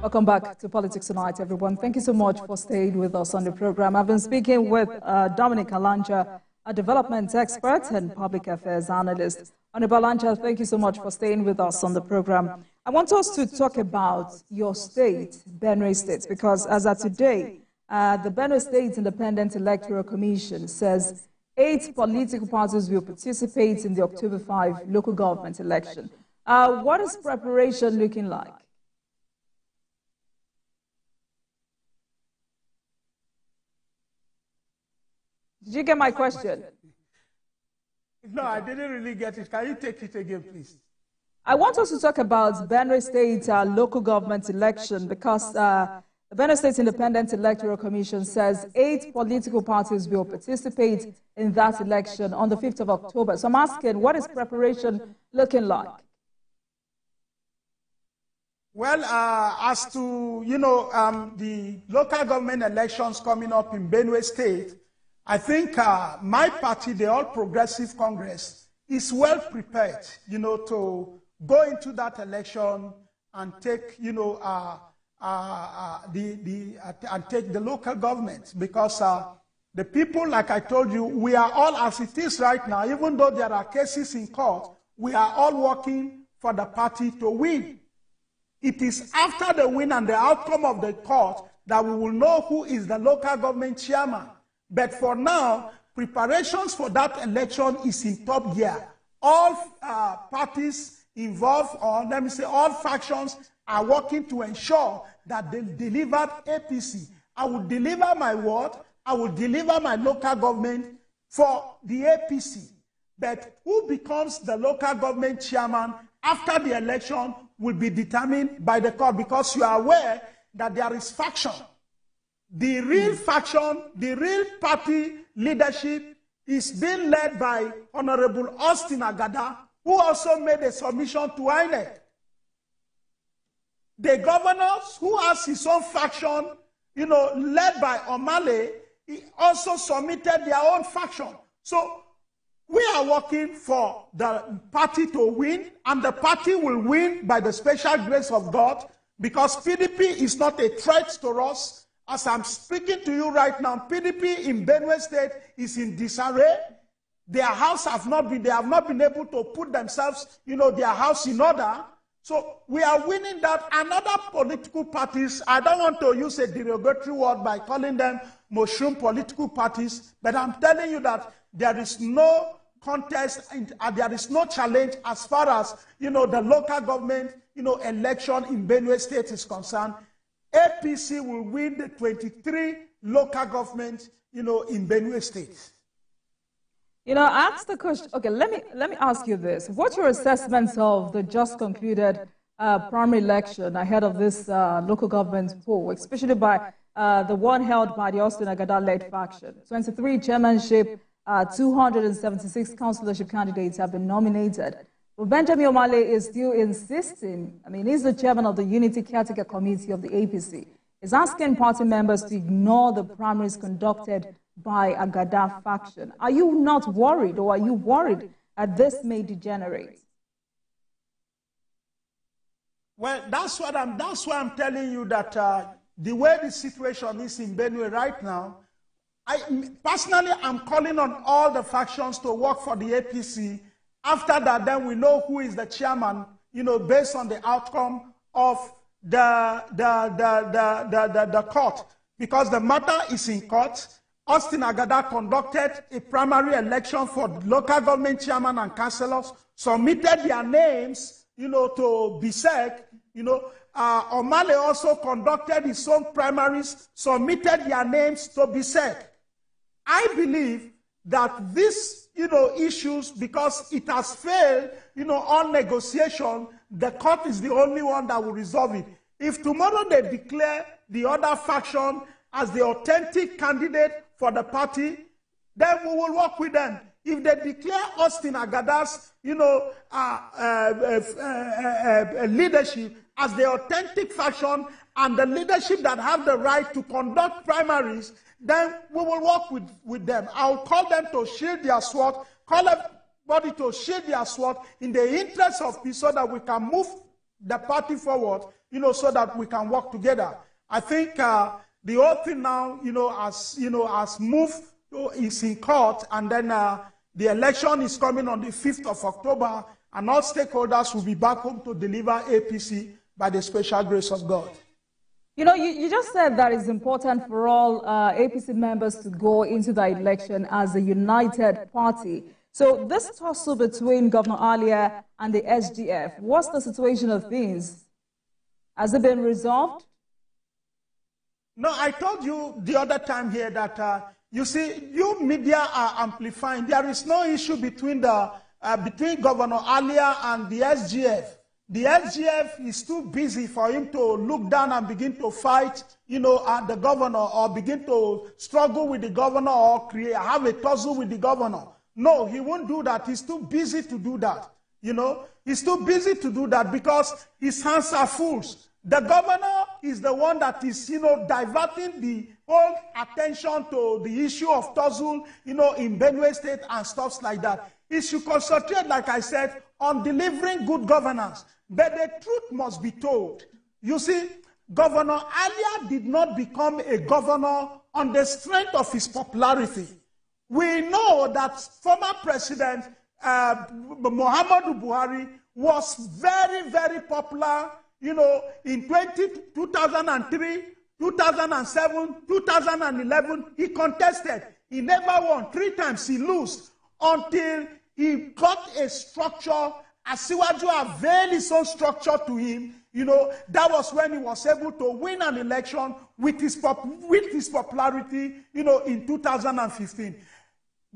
Welcome back to Politics Tonight, everyone. Thank you so much for staying with us on the program. I've been speaking with Dominic Alanja, a development expert and public affairs analyst. Honorable Alanja, thank you so much for staying with us on the program. I want us to talk about your state, Benue State, because as of today, the Benue State Independent Electoral Commission says 8 political parties will participate in the October 5 local government election. What is preparation looking like? Did you get my question? No, I didn't really get it. Can you take it again, please? I want us to talk about Benue State local government election because the Benue State Independent Electoral Commission says 8 political parties will participate in that election on the 5th of October. So I'm asking, what is preparation looking like? Well, as to, the local government elections coming up in Benue State, I think my party, the All Progressive Congress, is well prepared, to go into that election and take, take the local government, because the people, like I told you, we are all, as it is right now, even though there are cases in court, we are all working for the party to win. It is after the win and the outcome of the court that we will know who is the local government chairman. But for now, preparations for that election is in top gear. All parties involved, or let me say all factions, are working to ensure that they deliver APC. I will deliver my word, I will deliver my local government for the APC. But who becomes the local government chairman after the election will be determined by the court, because you are aware that there is faction. The real faction, the real party leadership is being led by Honorable Austin Agada, who also made a submission to INEC. The governors, who has his own faction, led by Omale, he also submitted their own faction. So we are working for the party to win, and the party will win by the special grace of God, because PDP is not a threat to us. As I'm speaking to you right now, PDP in Benue State is in disarray. Their house they have not been able to put themselves, their house in order. So we are winning that. And other political parties, I don't want to use a derogatory word by calling them mushroom political parties, but I'm telling you that there is no contest and there is no challenge as far as, the local government, election in Benue State is concerned. APC will win the 23 local government, in Benue State. I asked the question. Okay, let me ask you this: what's your assessment of the just concluded primary election ahead of this local government poll, especially by the one held by the Austin Agada-led faction? 23 chairmanship, 276 councillorship candidates have been nominated. Well, Benjamin Omale is still insisting, he's the chairman of the Unity Caretaker Committee of the APC. He's asking party members to ignore the primaries conducted by Agada faction. Are you not worried, or are you worried that this may degenerate? Well, that's why I'm telling you that the way the situation is in Benue right now, personally, I'm calling on all the factions to work for the APC. After that, then we know who is the chairman, based on the outcome of the court. Because the matter is in court. Austin Agada conducted a primary election for local government chairman and councillors, submitted their names, to BSEC. Omale also conducted his own primaries, submitted their names to BSEC. I believe that this issues, because it has failed, on negotiation, the court is the only one that will resolve it. If tomorrow they declare the other faction as the authentic candidate for the party, then we will work with them. If they declare Austin Agada's, leadership as the authentic faction and the leadership that have the right to conduct primaries, then we will work with them. I'll call them to shield their sword, call everybody to shield their sword in the interest of peace, so that we can move the party forward so that we can work together. I think the whole thing now, has moved, is in court, and then the election is coming on the 5th of October, and all stakeholders will be back home to deliver APC by the special grace of God. You just said that it's important for all APC members to go into the election as a united party. So this tussle between Governor Alia and the SGF, what's the situation of things? Has it been resolved? No, I told you the other time here that, you see, you media are amplifying. There is no issue between Governor Alia and the SGF. The SGF is too busy for him to look down and begin to fight, at the governor, or begin to struggle with the governor, or have a tussle with the governor. No, he won't do that. He's too busy to do that. He's too busy to do that because his hands are full. The governor is the one that is, diverting the whole attention to the issue of tussle, in Benue State and stuff like that. He should concentrate, like I said, on delivering good governance. But the truth must be told. You see, Governor Alia did not become a governor on the strength of his popularity. We know that former President Muhammadu Buhari was very, very popular, in 2003, 2007, 2011. He contested. He never won. 3 times he lost until he got a structure. Asiwaju availed his own structure to him. That was when he was able to win an election with his popularity, in 2015.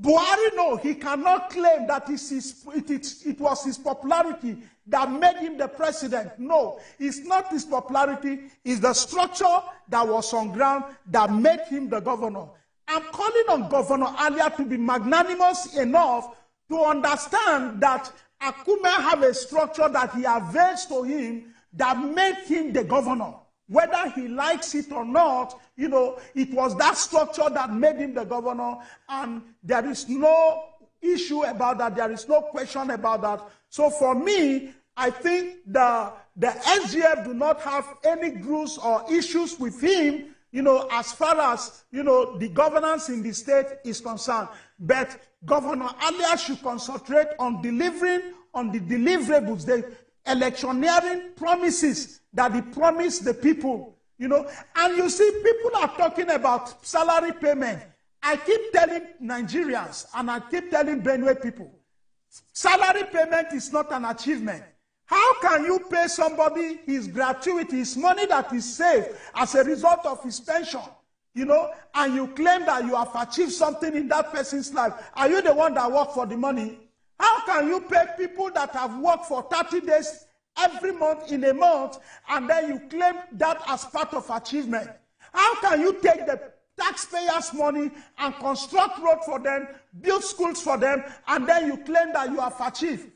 Buhari, no, he cannot claim that it was his popularity that made him the president. No, it's not his popularity. It's the structure that was on ground that made him the governor. I'm calling on Governor Alia to be magnanimous enough to understand that Akume have a structure that he avails to him that made him the governor. Whether he likes it or not, it was that structure that made him the governor, and there is no issue about that. There is no question about that. So for me, I think the SGF do not have any grievances or issues with him, as far as, the governance in the state is concerned. But Governor Alia should concentrate on delivering on the deliverables, the electioneering promises that he promised the people, And you see, people are talking about salary payment. I keep telling Nigerians, and I keep telling Benue people, salary payment is not an achievement. How can you pay somebody his gratuity, his money that is saved as a result of his pension, and you claim that you have achieved something in that person's life? Are you the one that worked for the money? How can you pay people that have worked for 30 days every month in a month, and then you claim that as part of achievement? How can you take the taxpayers' money and construct roads for them, build schools for them, and then you claim that you have achieved?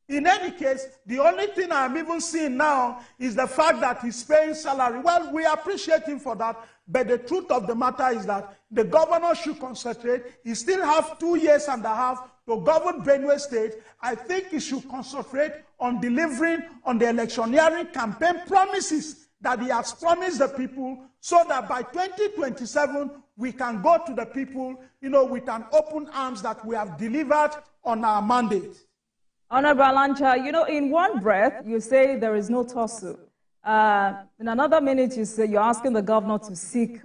In any case, the only thing I'm even seeing now is the fact that he's paying salary. Well, we appreciate him for that, but the truth of the matter is that the governor should concentrate. He still has 2.5 years to govern Benue State. I think he should concentrate on delivering on the electioneering campaign promises that he has promised the people, so that by 2027, we can go to the people, with an open arms that we have delivered on our mandate. Honorable Alancha, in one breath, you say there is no tussle. In another minute, you say you're asking the governor to seek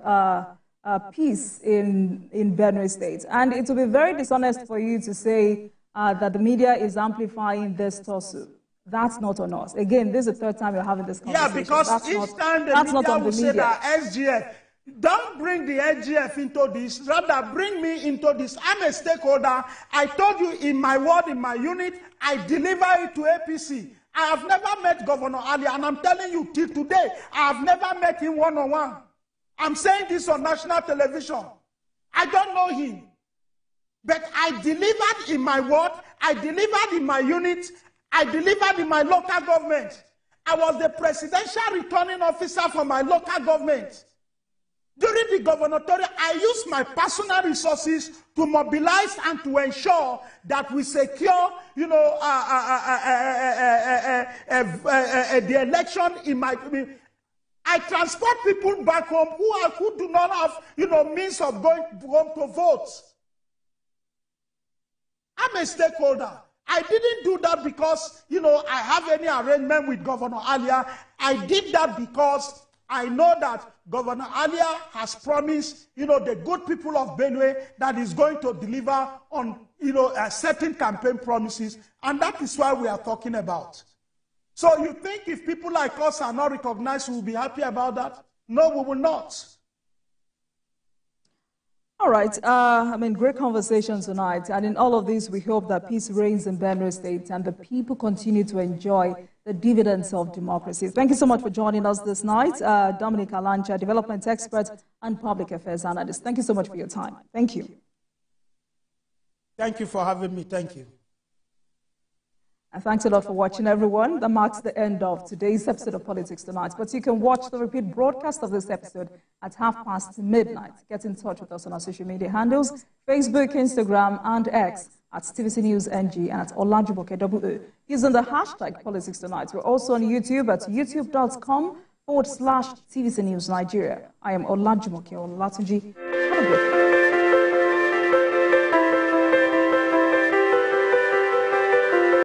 peace in Benue State. And it will be very dishonest for you to say that the media is amplifying this tussle. That's not on us. Again, this is the 3rd time you're having this conversation. Yeah, because each time the media will say that SGF, don't bring the SGF into this, rather bring me into this. I'm a stakeholder. I told you in my ward, in my unit, I deliver it to APC. I have never met Governor Alia, and I'm telling you till today, I have never met him one-on-one. I'm saying this on national television. I don't know him. But I delivered in my ward, I delivered in my unit, I delivered in my local government. I was the presidential returning officer for my local government. During the gubernatorial, I used my personal resources to mobilize and to ensure that we secure, you know, the election in my. I transport people back home who do not have, you know, means of going home to vote. I'm a stakeholder. I didn't do that because, you know, I have any arrangement with Governor Alia. I did that because I know that Governor Alia has promised, you know, the good people of Benue that is going to deliver on, you know, certain campaign promises, and that is why we are talking about. So you think if people like us are not recognized, we will be happy about that? No, we will not. All right. I mean, great conversation tonight. And in all of this, we hope that peace reigns in Benue State and the people continue to enjoy the dividends of democracy. Thank you so much for joining us this night. Dominic Alancha, development expert and public affairs analyst. Thank you so much for your time. Thank you. Thank you for having me. Thank you. And thanks a lot for watching, everyone. That marks the end of today's episode of Politics Tonight. But you can watch the repeat broadcast of this episode at midnight. Get in touch with us on our social media handles, Facebook, Instagram, and X at TVC News NG and at Olajumoke WO. Using the hashtag Politics Tonight. We're also on YouTube at youtube.com/TVC News Nigeria. I am Olajumoke Olatunji. Have a good day.